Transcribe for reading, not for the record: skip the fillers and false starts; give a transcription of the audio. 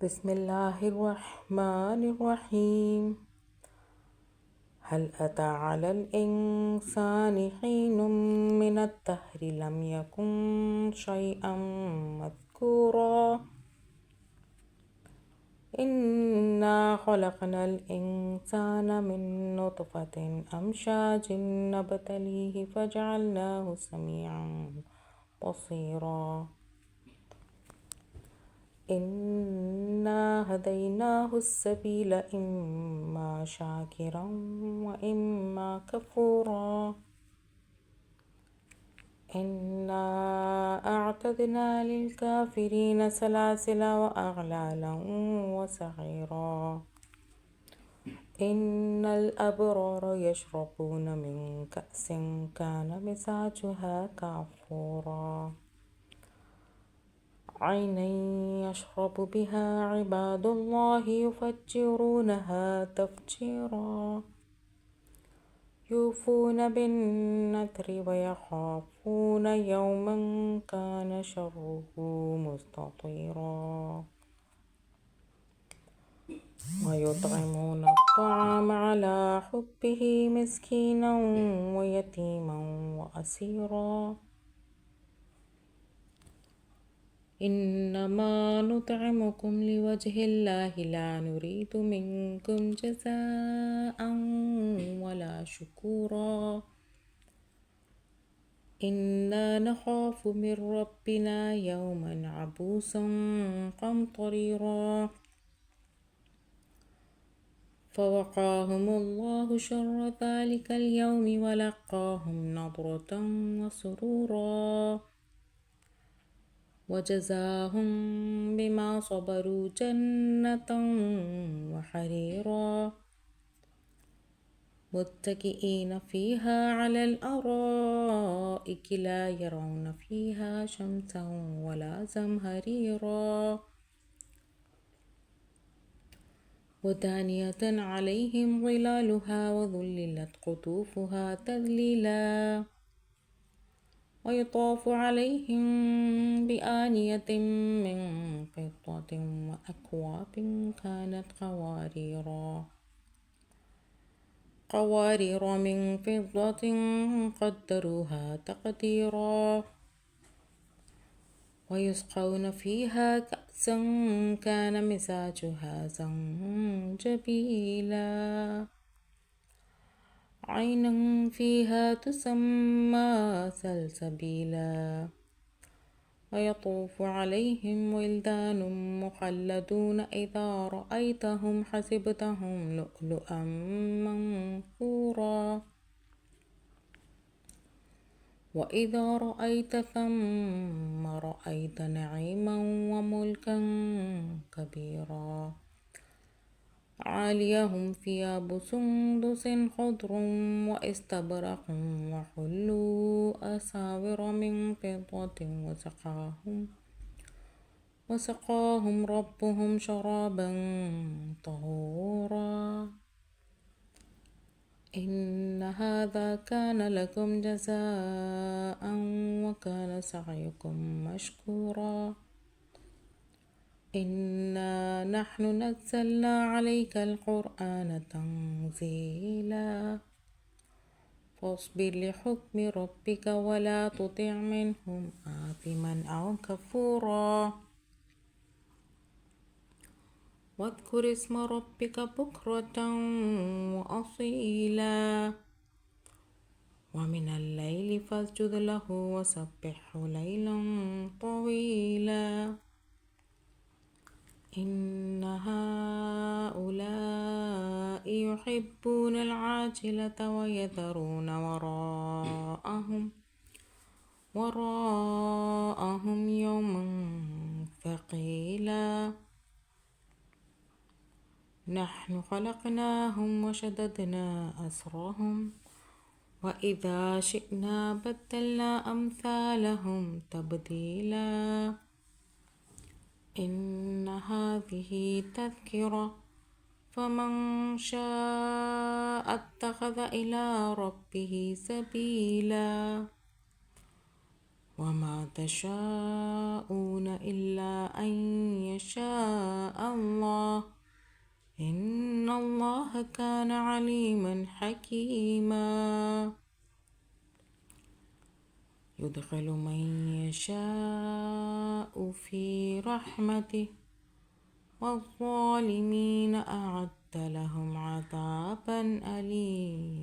بسم الله الرحمن الرحيم. هل أتى على الإنسان حين من الدهر لم يكن شيئا مذكورا. إنا خلقنا الإنسان من نطفة أمشاج نبتليه فجعلناه سميعا بصيرا. إنا هديناه السبيل إما شاكرا وإما كفورا. إنا أعتدنا للكافرين سلاسل وأغلالا وسعيرا. إن الأبرار يشربون من كأس كان مزاجها كافورا. عينا يشرب بها عباد الله يفجرونها تفجيرا. يوفون بالنذر ويخافون يوما كان شره مستطيرا. ويطعمون الطعام على حبه مسكينا ويتيما وأسيرا. إنما نطعمكم لوجه الله لا نريد منكم جزاء ولا شكورا. إنا نخاف من ربنا يوما عبوسا قمطريرا. فوقاهم الله شر ذلك اليوم ولقاهم نضرة وسرورا. وجزاهم بما صبروا جنة وحريرا. متكئين فيها على الأرائك لا يرون فيها شمسا ولا زمهريرا. ودانية عليهم ظلالها وذللت قطوفها تذليلا. ويطاف عليهم بآنية من فضة وأكواب كانت قوارير من فضة قدروها تقديرا. ويسقون فيها كأسا كان مزاجها زنجبيلا. عينا فيها تسمى سلسبيلا. ويطوف عليهم ولدان مخلدون إذا رأيتهم حسبتهم لؤلؤا منثورا. وإذا رأيت ثم رأيت نعيما وملكا كبيرا. عاليهم ثياب سندس خضر واستبرق وحلوا أساور من فضة وسقاهم ربهم شرابا طهورا. إن هذا كان لكم جزاء وكان سعيكم مشكورا. إنا نحن نزلنا عليك القرآن تنزيلا. فاصبر لحكم ربك ولا تطع منهم آثما أو كفورا. واذكر اسم ربك بكرة وأصيلا. ومن الليل فاسجد له وسبحه ليلا طويلا. إن هؤلاء يحبون العاجلة ويذرون وراءهم يوما ثقيلا. نحن خلقناهم وشددنا أسرهم وإذا شئنا بدلنا أمثالهم تبديلا. إن هذه تذكرة فمن شاء اتخذ إلى ربه سبيلا. وما تشاءون إلا أن يشاء الله إن الله كان عليما حكيما يدخل من يشاء في رحمته والظالمين أعد لهم عذابا أليما